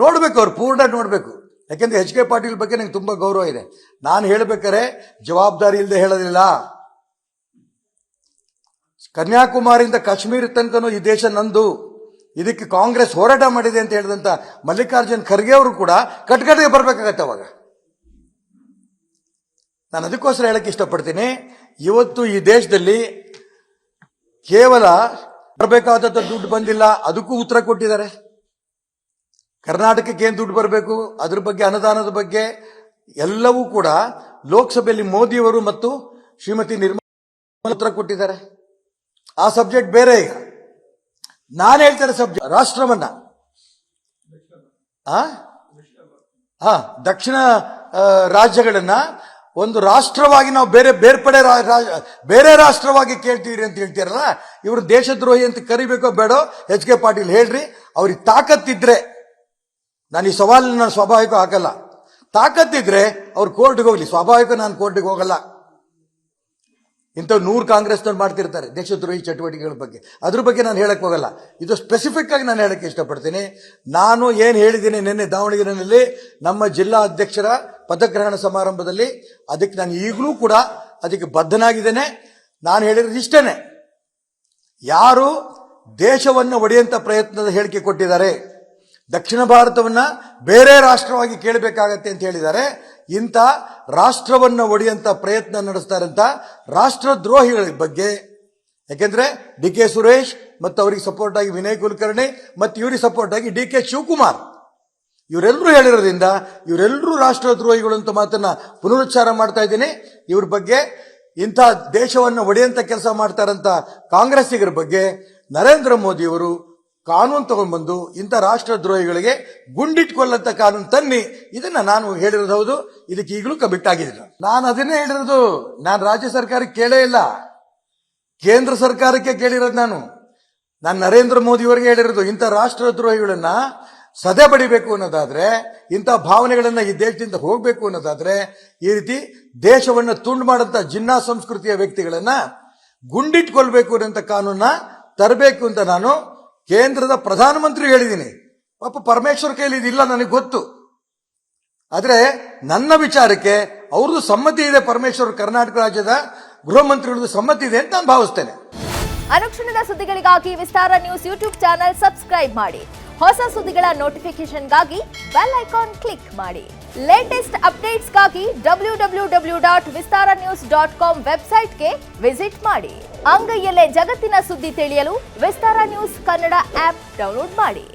ನೋಡ್ಬೇಕು, ಅವ್ರು ಪೂರ್ಣ ನೋಡ್ಬೇಕು. ಯಾಕೆಂದ್ರೆ ಎಚ್ ಕೆ ಪಾಟೀಲ್ ಬಗ್ಗೆ ನಂಗೆ ತುಂಬಾ ಗೌರವ ಇದೆ. ನಾನು ಹೇಳ್ಬೇಕಾರೆ ಜವಾಬ್ದಾರಿ ಇಲ್ಲದೆ ಹೇಳೋದಿಲ್ಲ. ಕನ್ಯಾಕುಮಾರಿಯಿಂದ ಕಾಶ್ಮೀರ ತನಕನೂ ಈ ದೇಶ ನಂದು, ಇದಕ್ಕೆ ಕಾಂಗ್ರೆಸ್ ಹೋರಾಟ ಮಾಡಿದೆ ಅಂತ ಹೇಳಿದಂತ ಮಲ್ಲಿಕಾರ್ಜುನ್ ಖರ್ಗೆ ಅವರು ಕೂಡ ಕಟ್ಕಟ್ಟಿಗೆ ಬರ್ಬೇಕಾಗತ್ತೆ. ಅವಾಗ ನಾನು ಅದಕ್ಕೋಸ್ಕರ ಹೇಳಕ್ಕೆ ಇಷ್ಟಪಡ್ತೀನಿ, ಇವತ್ತು ಈ ದೇಶದಲ್ಲಿ ಕೇವಲ ಬರಬೇಕಾದಂತ ದುಡ್ಡು ಬಂದಿಲ್ಲ, ಅದಕ್ಕೂ ಉತ್ತರ ಕೊಟ್ಟಿದ್ದಾರೆ. ಕರ್ನಾಟಕಕ್ಕೆ ಏನು ದುಡ್ಡು ಬರಬೇಕು, ಅದ್ರ ಬಗ್ಗೆ, ಅನುದಾನದ ಬಗ್ಗೆ ಎಲ್ಲವೂ ಕೂಡ ಲೋಕಸಭೆಯಲ್ಲಿ ಮೋದಿಯವರು ಮತ್ತು ಶ್ರೀಮತಿ ನಿರ್ಮಲಾ ಉತ್ತರ ಕೊಟ್ಟಿದ್ದಾರೆ. ಆ ಸಬ್ಜೆಕ್ಟ್ ಬೇರೆ. ಈಗ ನಾನು ಹೇಳ್ತಾರೆ ಸಬ್ಜೆಕ್ಟ್ ರಾಷ್ಟ್ರವನ್ನ ದಕ್ಷಿಣ ರಾಜ್ಯಗಳನ್ನ ಒಂದು ರಾಷ್ಟ್ರವಾಗಿ ನಾವು ಬೇರೆ ರಾಷ್ಟ್ರವಾಗಿ ಕೇಳ್ತೀವಿ ಅಂತ ಹೇಳ್ತೀರಲ್ಲ, ಇವರು ದೇಶದ್ರೋಹಿ ಅಂತ ಕರಿಬೇಕೋ ಬೇಡೋ ಎಚ್ ಕೆ ಪಾಟೀಲ್ ಹೇಳ್ರಿ. ಅವ್ರಿಗೆ ತಾಕತ್ತಿದ್ರೆ, ನಾನು ಈ ಸವಾಲನ್ನ ನಾನು ಸ್ವಾಭಾವಿಕ ಹಾಕಲ್ಲ, ತಾಕತ್ತಿದ್ರೆ ಅವ್ರು ಕೋರ್ಟ್ಗೆ ಹೋಗ್ಲಿ, ಸ್ವಾಭಾವಿಕ ನಾನು ಕೋರ್ಟ್ಗೆ ಹೋಗಲ್ಲ. ಇಂಥವು 100 ಕಾಂಗ್ರೆಸ್ನವ್ರು ಮಾಡ್ತಿರ್ತಾರೆ ದೇಶದ್ರೋಹಿ ಚಟುವಟಿಕೆಗಳ ಬಗ್ಗೆ, ಅದ್ರ ಬಗ್ಗೆ ನಾನು ಹೇಳಕ್ ಹೋಗಲ್ಲ. ಇದು ಸ್ಪೆಸಿಫಿಕ್ ಆಗಿ ನಾನು ಹೇಳಕ್ಕೆ ಇಷ್ಟಪಡ್ತೀನಿ. ನಾನು ಏನು ಹೇಳಿದ್ದೀನಿ ನಿನ್ನೆ ದಾವಣಗೆರೆಯಲ್ಲಿ ನಮ್ಮ ಜಿಲ್ಲಾ ಅಧ್ಯಕ್ಷರ ಪದಗ್ರಹಣ ಸಮಾರಂಭದಲ್ಲಿ, ಅದಕ್ಕೆ ನಾನು ಈಗಲೂ ಕೂಡ ಅದಕ್ಕೆ ಬದ್ಧನಾಗಿದ್ದೇನೆ. ನಾನು ಹೇಳಿರೋದು ಇಷ್ಟೇನೆ, ಯಾರು ದೇಶವನ್ನು ಒಡೆಯುವಂತ ಪ್ರಯತ್ನದ ಹೇಳಿಕೆ ಕೊಟ್ಟಿದ್ದಾರೆ, ದಕ್ಷಿಣ ಭಾರತವನ್ನ ಬೇರೆ ರಾಷ್ಟ್ರವಾಗಿ ಕೇಳಬೇಕಾಗತ್ತೆ ಅಂತ ಹೇಳಿದ್ದಾರೆ, ಇಂಥ ರಾಷ್ಟ್ರವನ್ನ ಒಡೆಯುವಂತ ಪ್ರಯತ್ನ ನಡೆಸ್ತಾರಂತ ರಾಷ್ಟ್ರದ್ರೋಹಿಗಳ ಬಗ್ಗೆ, ಯಾಕೆಂದ್ರೆ ಡಿ ಕೆ ಸುರೇಶ್ ಮತ್ತು ಅವರಿಗೆ ಸಪೋರ್ಟ್ ಆಗಿ ವಿನಯ್ ಕುಲಕರ್ಣಿ ಮತ್ತು ಇವರಿಗೆ ಸಪೋರ್ಟ್ ಆಗಿ ಡಿ ಕೆ ಶಿವಕುಮಾರ್, ಇವರೆಲ್ಲರೂ ಹೇಳಿರೋದ್ರಿಂದ ಇವರೆಲ್ಲರೂ ರಾಷ್ಟ್ರದ್ರೋಹಿಗಳು ಅಂತ ಮಾತನ್ನ ಪುನರುಚ್ಚಾರ ಮಾಡ್ತಾ ಇದ್ದೀನಿ. ಇವ್ರ ಬಗ್ಗೆ, ಇಂಥ ದೇಶವನ್ನು ಒಡೆಯುವಂತ ಕೆಲಸ ಮಾಡ್ತಾರಂತ ಕಾಂಗ್ರೆಸ್ಸಿಗರ ಬಗ್ಗೆ ನರೇಂದ್ರ ಮೋದಿಯವರು ಕಾನೂನು ತಗೊಂಡ್ಬಂದು ಇಂಥ ರಾಷ್ಟ್ರದ್ರೋಹಿಗಳಿಗೆ ಗುಂಡಿಟ್ಕೊಳ್ಳಂತ ಕಾನೂನು ತನ್ನಿ. ಇದನ್ನ ನಾನು ಹೇಳಿರೋದು ಹೌದು, ಇದಕ್ಕೆ ಈಗಲೂ ಕಮಿಟ್ ಆಗಿದ್ದೀನಿ. ನಾನು ಅದನ್ನೇ ಹೇಳಿರೋದು. ನಾನು ರಾಜ್ಯ ಸರ್ಕಾರಕ್ಕೆ ಕೇಳೇ ಇಲ್ಲ, ಕೇಂದ್ರ ಸರ್ಕಾರಕ್ಕೆ ಕೇಳಿರೋದು. ನಾನು ನರೇಂದ್ರ ಮೋದಿಯವರಿಗೆ ಹೇಳಿರೋದು, ಇಂಥ ರಾಷ್ಟ್ರದ್ರೋಹಿಗಳನ್ನ ಸದೆ ಬಡಿಬೇಕು ಅನ್ನೋದಾದ್ರೆ, ಇಂಥ ಭಾವನೆಗಳನ್ನ ಈ ದೇಶದಿಂದ ಹೋಗ್ಬೇಕು ಅನ್ನೋದಾದ್ರೆ, ಈ ರೀತಿ ದೇಶವನ್ನು ತುಂಡು ಮಾಡಂತ ಜಿನ್ನಾ ಸಂಸ್ಕೃತಿಯ ವ್ಯಕ್ತಿಗಳನ್ನ ಗುಂಡಿಟ್ಕೊಳ್ಬೇಕು ಅನ್ನೋ ಕಾನೂನ ತರಬೇಕು ಅಂತ ನಾನು ಕೇಂದ್ರದ ಪ್ರಧಾನಮಂತ್ರಿ ಹೇಳಿದ್ದೀನಿ. ಪಾಪ ಪರಮೇಶ್ವರ್ ಕೈಲಿ ಇದಿಲ್ಲ ನನಗೆ ಗೊತ್ತು, ಆದ್ರೆ ನನ್ನ ವಿಚಾರಕ್ಕೆ ಅವ್ರದ್ದು ಸಮ್ಮತಿ ಇದೆ. ಪರಮೇಶ್ವರ್ ಕರ್ನಾಟಕ ರಾಜ್ಯದ ಗೃಹ ಮಂತ್ರಿಗಳದ್ದು ಸಮ್ಮತಿ ಇದೆ ಅಂತ ನಾನು ಭಾವಿಸ್ತೇನೆ. ಅನುಕ್ಷಣದ ಸುದ್ದಿಗಳಿಗಾಗಿ ವಿಸ್ತಾರ ನ್ಯೂಸ್ ಯೂಟ್ಯೂಬ್ ಚಾನೆಲ್ ಸಬ್ಸ್ಕ್ರೈಬ್ ಮಾಡಿ. ಹೊಸ ಸುದ್ದಿಗಳ ನೋಟಿಫಿಕೇಶನ್ಗಾಗಿ ಬೆಲ್ ಐಕಾನ್ ಕ್ಲಿಕ್ ಮಾಡಿ. ಲೇಟೆಸ್ಟ್ ಅಪ್ಡೇಟ್ಸ್ಗಾಗಿ www.vistaranews.com ವೆಬ್ಸೈಟ್ಗೆ ವಿಸಿಟ್ ಮಾಡಿ. ಅಂಗೈಯಲ್ಲೇ ಜಗತ್ತಿನ ಸುದ್ದಿ ತಿಳಿಯಲು ವಿಸ್ತಾರ ನ್ಯೂಸ್ ಕನ್ನಡ ಆಪ್ ಡೌನ್ಲೋಡ್ ಮಾಡಿ.